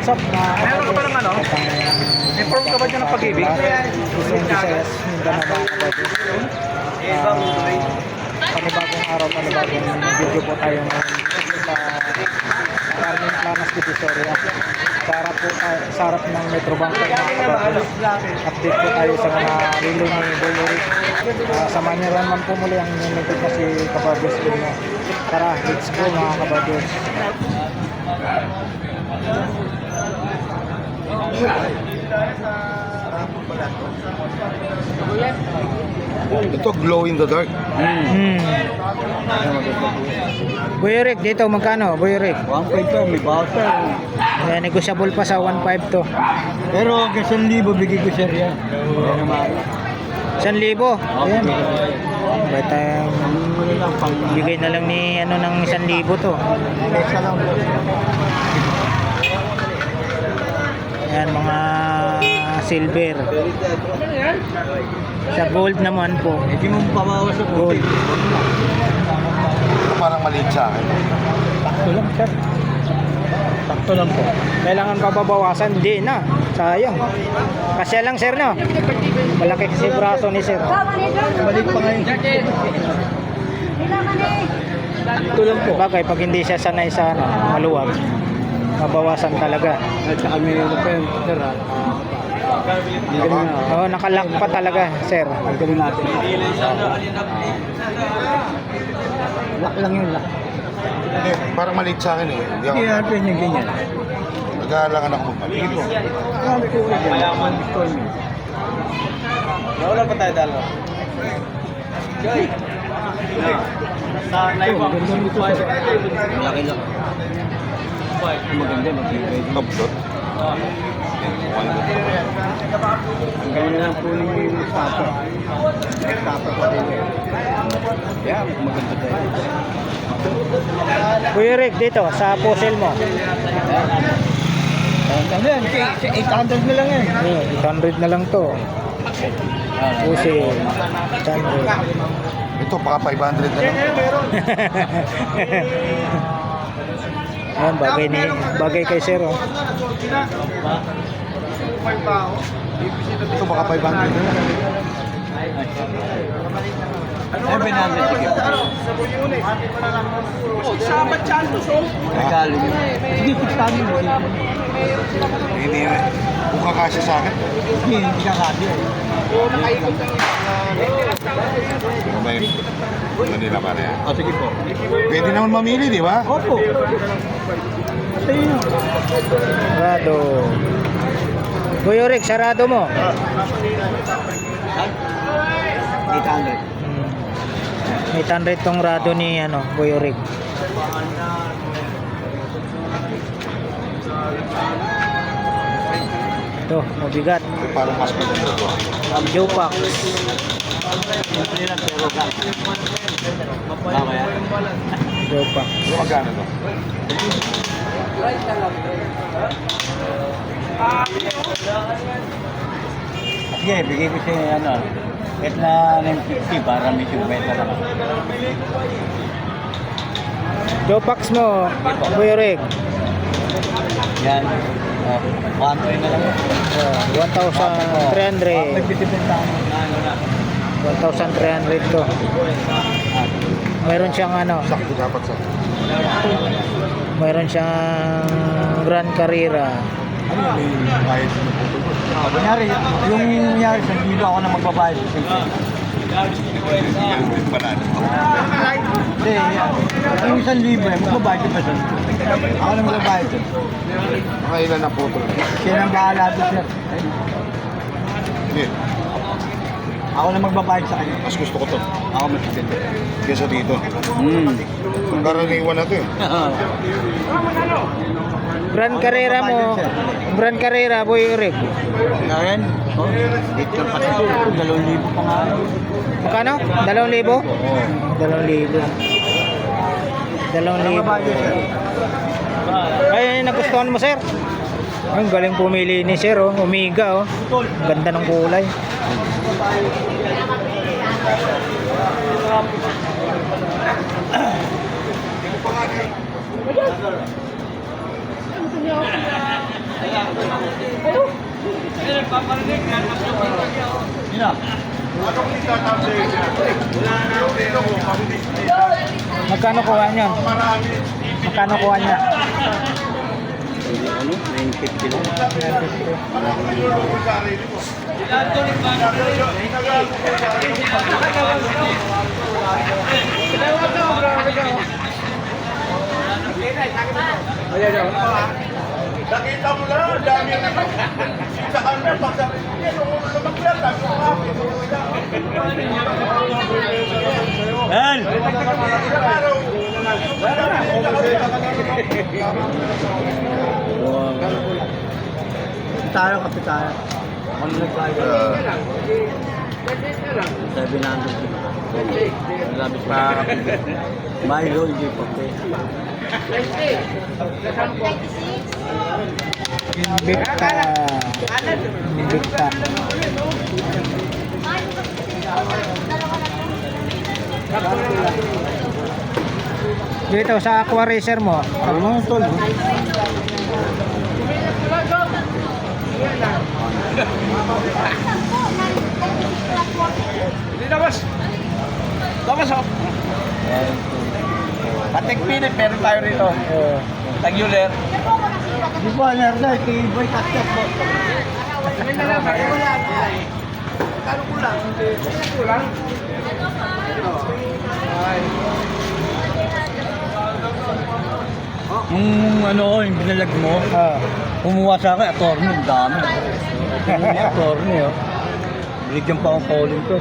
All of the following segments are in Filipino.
what's up mga Meron ka ba ng ano? Inform ka ba dyan ng pag-ibig? Luzon, Visayas, Mindanao mga kabadyo. Panibagong araw, panibagong video po tayo ngayon sa Carmen Planas Divisoria. Sa harap ng Metro Bank mga kabadyo. Update po tayo sa mga relo ni Boyorik. Samahan niyo naman po muli ang nilipid na si Kabadyos Lino. Tara, let's go mga kabadyos. Ito glow in the dark. Boyorik, dito magkano? Boyorik 1.5 to, may bawas pa. negotiable pa sa 1.5 to. Pero hanggang 1,000 bigay ko sir yan. Yan naman. 1,000. Ayan. Ba't Ano lang, pang bigay na lang ni ano ng 1,000 to. isa lang. Ayan mga silver. Sa gold naman po. Hindi mo pabawas sa Gold. Ito parang maliit sa akin. Sakto lang sir. Sakto lang po. Kailangan pa babawasan? Hindi na. Sayang. Kasya lang sir no? Malaki kasi braso ni sir. Balik pa ngayon. Sakto lang po. Bagay pag hindi siya sanay sa ano, maluwag. Mabawasan talaga. At saka may ano pa yun, sir ha. Hindi kami na. Oo, nakalock pa talaga sir. Ang gawin natin. Lock lang yun, lock. Hindi, parang maliit sa akin eh. Hindi ako. Hindi natin yung ganyan. Nag-aalangan ako magmaliit. Sige po. Marami po ulit yan. Mayaman. Installment. Nawala pa tayo dalawa. Joy! Sa live Ang ganda nito, sir. Malaki lang. Ang maganda, magbibigay. Upload. Ang galing lang po yung stopper. Stopper pa din eh. Kaya maganda tayo. Kuya Rick, dito sa puzzle mo. Ano yan? 800 na lang yan. 800 na lang to. Puzzle. 800. Ito, baka 500 na lang. Ayan, bagay kay sir oh. Ito, baka 500 na lang. Ano ba namin? Sige po. Sabat siya ang tusong. Regalo yun. Hindi ko sa amin. Hindi, kung kakasya sa akin. Hindi kakasya eh. Ano ba yun? Hindi na pare. O sige po. Pwede naman mamili, di ba? Opo. Ito yun. Sarado. Kuya Rick, sarado mo. 800. 800 tong rado ni ano, Kuya Rick. Ito, mabigat. Parang mas maganda ito. Jopax. Ito lang pero ka. Tama yan. Jopax. Magkano to? Sige, bigay ko siya ano. Kahit na 950 para may 50 lang. Jopax mo, Kuya Rick. Yan. 1 na lang. 1,300. Nagbibintahan. 1,300 to. Mayroon siyang ano, Sakto dapat sa. mayroon siyang Grand Carrera. Ano yan? May kahit ano po. Kunyari, yung nangyari sa kilo ako na magbabayad. Ganun pala. Hindi, yung 1,000 magbabayad ka ba doon? Ako na magbabayad doon. Mga ilan na photo lang. Siya nang bahala doon, sir. Hindi. Ako na magbabayad sa kanya. Mas gusto ko to. Ako magsisinda. Kesa dito. Karaniwan na to eh. Grand Carrera mo, Grand Carrera, Kuya Rick. Ngayon, oh, dito lang pati ito. 2,000 pa nga. Magkano? 2,000? Oo. 2,000. 2,000. Ay, nagustuhan mo, sir? Ay, galing pumili ni sir, oh. Omega, oh. Ganda ng kulay. Magkano kuha niyan? Magkano kuha niya? Ano? 950 lang. 950. Nakita mo lang, dami yung sa kanya, pagsabi niya, nung lumaglat, sabi ko nga, El! Tayo, kape tayo. Ano nagsayo? 700. Labis pa. Milo, hindi pa pe. Invicta. Invicta. Dito sa aqua racer mo. Ano tol? Hindi na, boss. Labas, oh. Patek pinit, meron tayo rito. Tag-Euler. Di ba, Nerda? Kay Boy Katyak po. Yung ano, yung binalag mo, kumuha sa akin, attorney, ang dami. Attorney, oh. Binigyan pa akong calling to.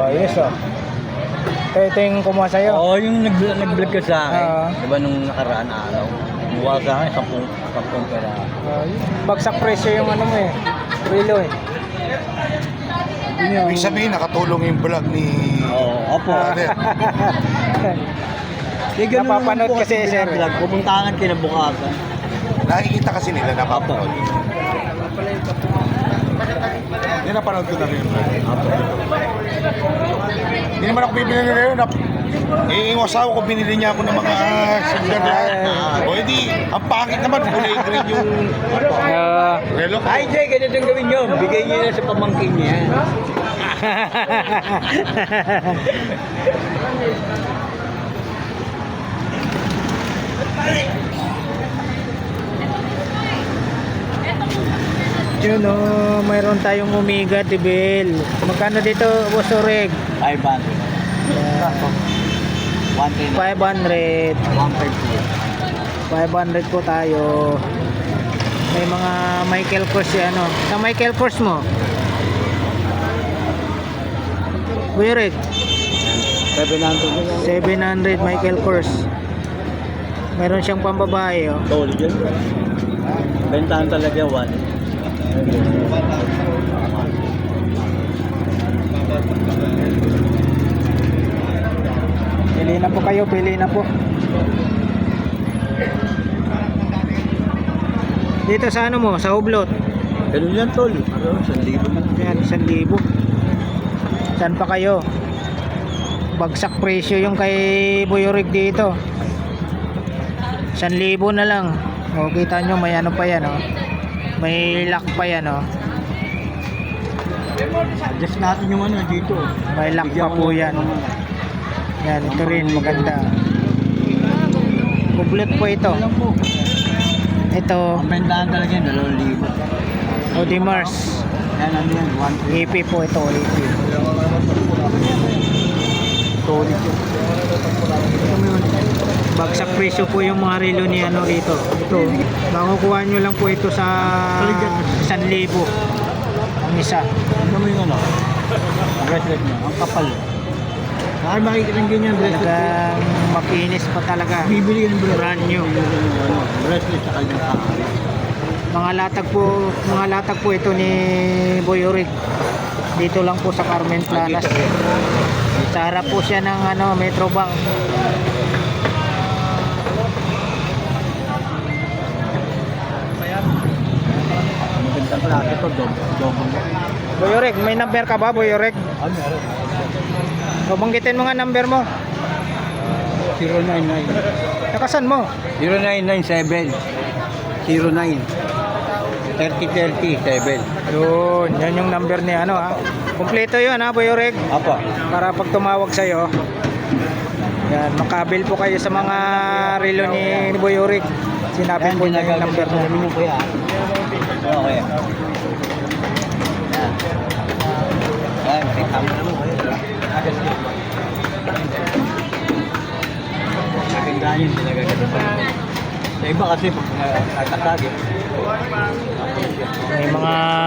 Ayos, oh. Ito yung kumuha sa'yo? Oo, yung nag-vlog ka sa akin. Diba nung nakaraan araw? Kumuha sa akin, 10 pera. Bagsak presyo yung ano mo eh. Rilo eh. Ibig sabihin, nakatulong yung vlog ni... Oo, opo. Brother. Napapanood kasi, sir. Pupuntahan kinabukasan. Nakikita kasi nila, napapanood. Hindi napanood ko na rin. Hindi naman ako bibili nila yun. Yung asawa ko, binili niya ako ng mga singer na. O hindi, ang pangit naman, kulay green yung relo ko. Ay, Jay, ganito yung gawin nyo. Bigay nyo na sa pamangkin niya. Yun oh, mayroon tayong Omega Tibel. Magkano dito, Boss Oreg? 500. 500. 500 po tayo. May mga Michael Kors yan, ano. Sa Michael Kors mo? Kuya Oreg? 700 Michael Kors. Meron siyang pambabae, oh. Solid yun. Bentahan talaga 1. Pili na po kayo, pili na po. Dito sa ano mo, sa Hublot. Ganun yan, tol. Ano, 1,000 na. Yan, 1,000. Saan pa kayo? Bagsak presyo yung kay Boy Orig dito. 1,000 na lang. O, kita nyo, may ano pa yan, oh. May lock pa yan, oh. Adjust natin yung ano dito. May lock pa po yan. Yan, ito rin, maganda. Hublot po ito. Ito, Ang bentahan talaga yun, 2,000. Audemars. Yan, ano yan, 1,000. AP po ito, AP. Solid yun. Bagsak presyo po yung mga relo ni ano rito. Ito, makukuha nyo lang po ito sa 1,000 ang isa. Ano mo yung ano? Ang bracelet niya, ang kapal. Saan makikita ng ganyan bracelet? Talagang makinis pa talaga. Bibili yung Brand new. bracelet sa kanyang kahari. Mga latag po ito ni Boy Orig. Dito lang po sa Carmen Planas. Sa harap po siya ng ano, Metro Bank. Magandang klase ito, double. Boy Orig, may number ka ba, Boy Orig? Ano meron? O, banggitin mo nga number mo. 099. Nakasan mo? 0997 09 3037. Yan yung number ni ano ha. Kumpleto yun ha, Boy Oreg. Apo. Para pag tumawag sa'yo, yan, makabil po kayo sa mga relo ni Boy Oreg. Sinabi po niya yung number niya. Yung kuya. Okay. Ay, makita mo naman kuya. Magandaan yun, pinagaganda pa. Sa iba kasi pag nagkasagit.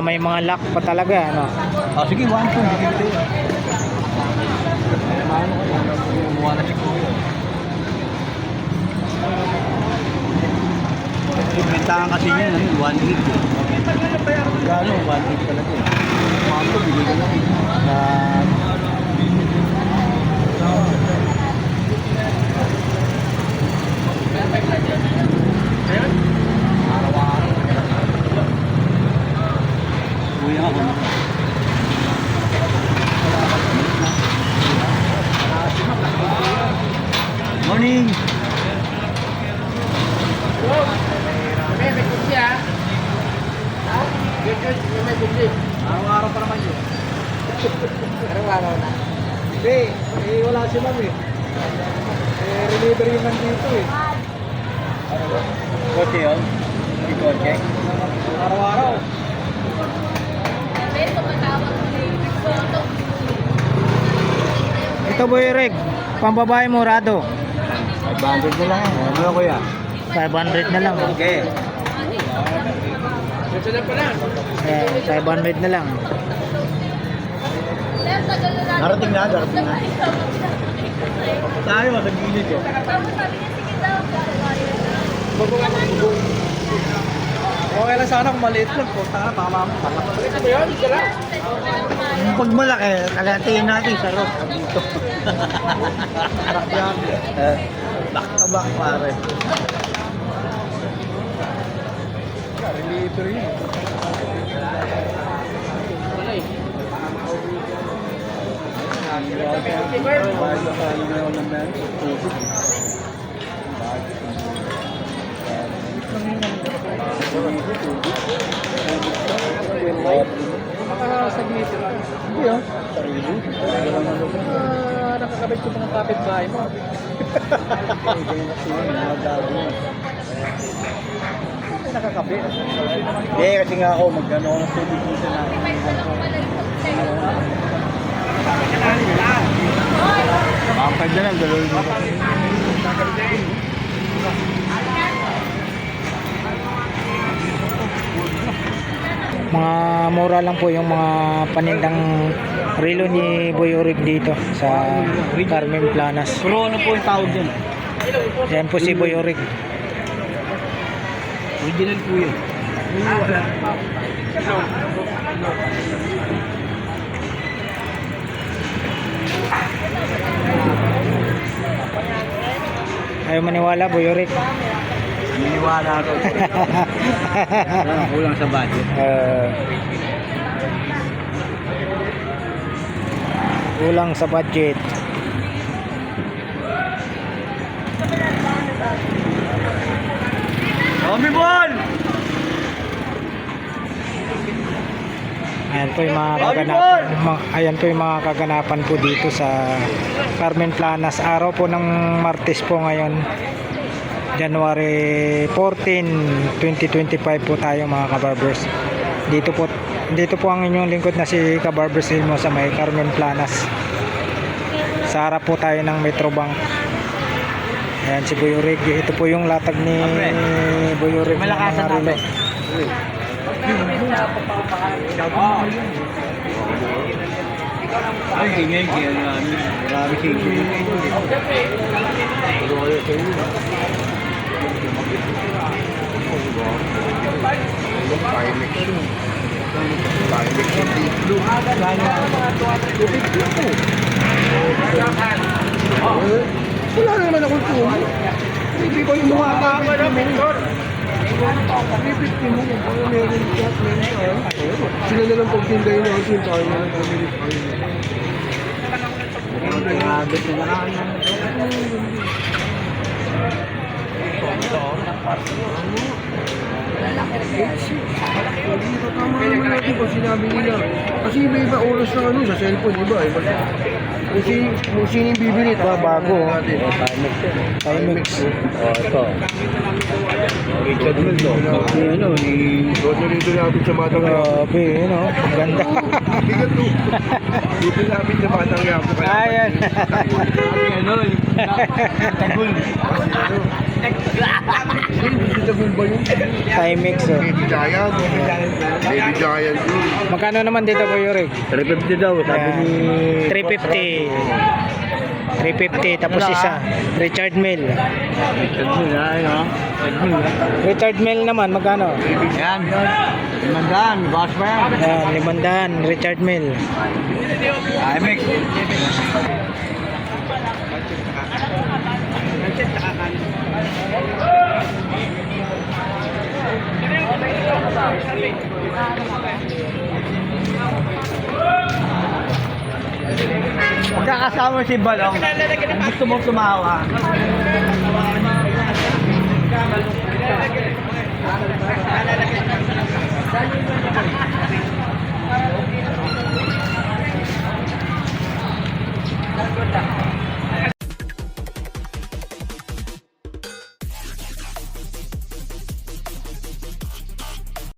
May mga lock pa talaga ano. Oh, sige, 1, 2, bigyan ko yun. Kumuha na si kuya. Yung bentahan kasi niya, 1 week. Gano, 1 week talaga. Mga ito, bigay ko lang. Kuya ako. Morning! Araw-araw pa naman yun. Araw-araw na. Hindi, wala si ma'am eh. Delivery man dito eh. Kote yun? Hindi kote? Araw-araw. Ito Boy Reg, pambabae murado. 500 na lang. Ano kuya? 500 na lang. Okay. Ayan, 500 na lang. Darating na. Tayo, sa gilid eh. Okay lang sana kung maliit lang po. Sana baka mamapalak. Pag malaki, kalatiin natin sa rock. Dito. Harap yan. Back to back pare. Delivery yun. Nakasaglit lang. Hindi ah. Sarili. Nakakabit ko mga kapitbahay mo. Nakakabit. Hindi, kasi nga ako mag-ano ako ng tubig dito na. Makapag na lang, galoy mo. Mga mura lang po yung mga panindang relo ni Boy Oreg dito sa Carmen Planas. Pero ano po yung tawag dyan? Yan po si Boy Oreg. Original po yun. Ayaw maniwala Boy Oreg. Naniniwala ako. Kulang sa budget. Kulang sa budget. Tommy Ball! Ayan po yung mga kaganapan. Ayan po yung mga kaganapan po dito sa Carmen Planas. Araw po ng Martes po ngayon. January 14, 2025 po tayo mga kabarbers. Dito po ang inyong lingkod na si Kabarbers Ilmo sa may Carmen Planas. Sa harap po tayo ng Metrobank. Ayan si Boy Oreg. Ito po yung latag ni Boy Oreg. Malakasan natin. Ay, ingay, kaya namin. Marami siya Wala naman akong tumo. Hindi ko yung mga tama na mentor. 350 mo kung paano meron chat mentor. Sila na lang pagtindahin natin tayo na lang pumili tayo. Grabe sa lahat. Hindi tama naman natin pag sinabi nila. Kasi iba-iba oras ng ano sa cellphone, iba. Kung sino yung bibili, Bago. natin. Timex. Ito. Richard Mille to. Ano, ni... Doon nito natin sa Batang Yapo. Grabe, yun o. Ganda. Bigat to. Dito natin sa Batang Yapo. Ayan. Ano, tagul. Visitable ba yun? Timex o. Baby Giant. Baby Giant yun. Magkano naman dito po, Yuri? 350 daw, sabi ni... 350. 350 tapos isa. Richard Mille. Richard Mille, ano? Richard Mille naman, magkano? Yan. Mandaan, boss pa yan. Yan, 500. Richard Mille. Timex. Magkakasama si Balong. Kung gusto mong tumawa.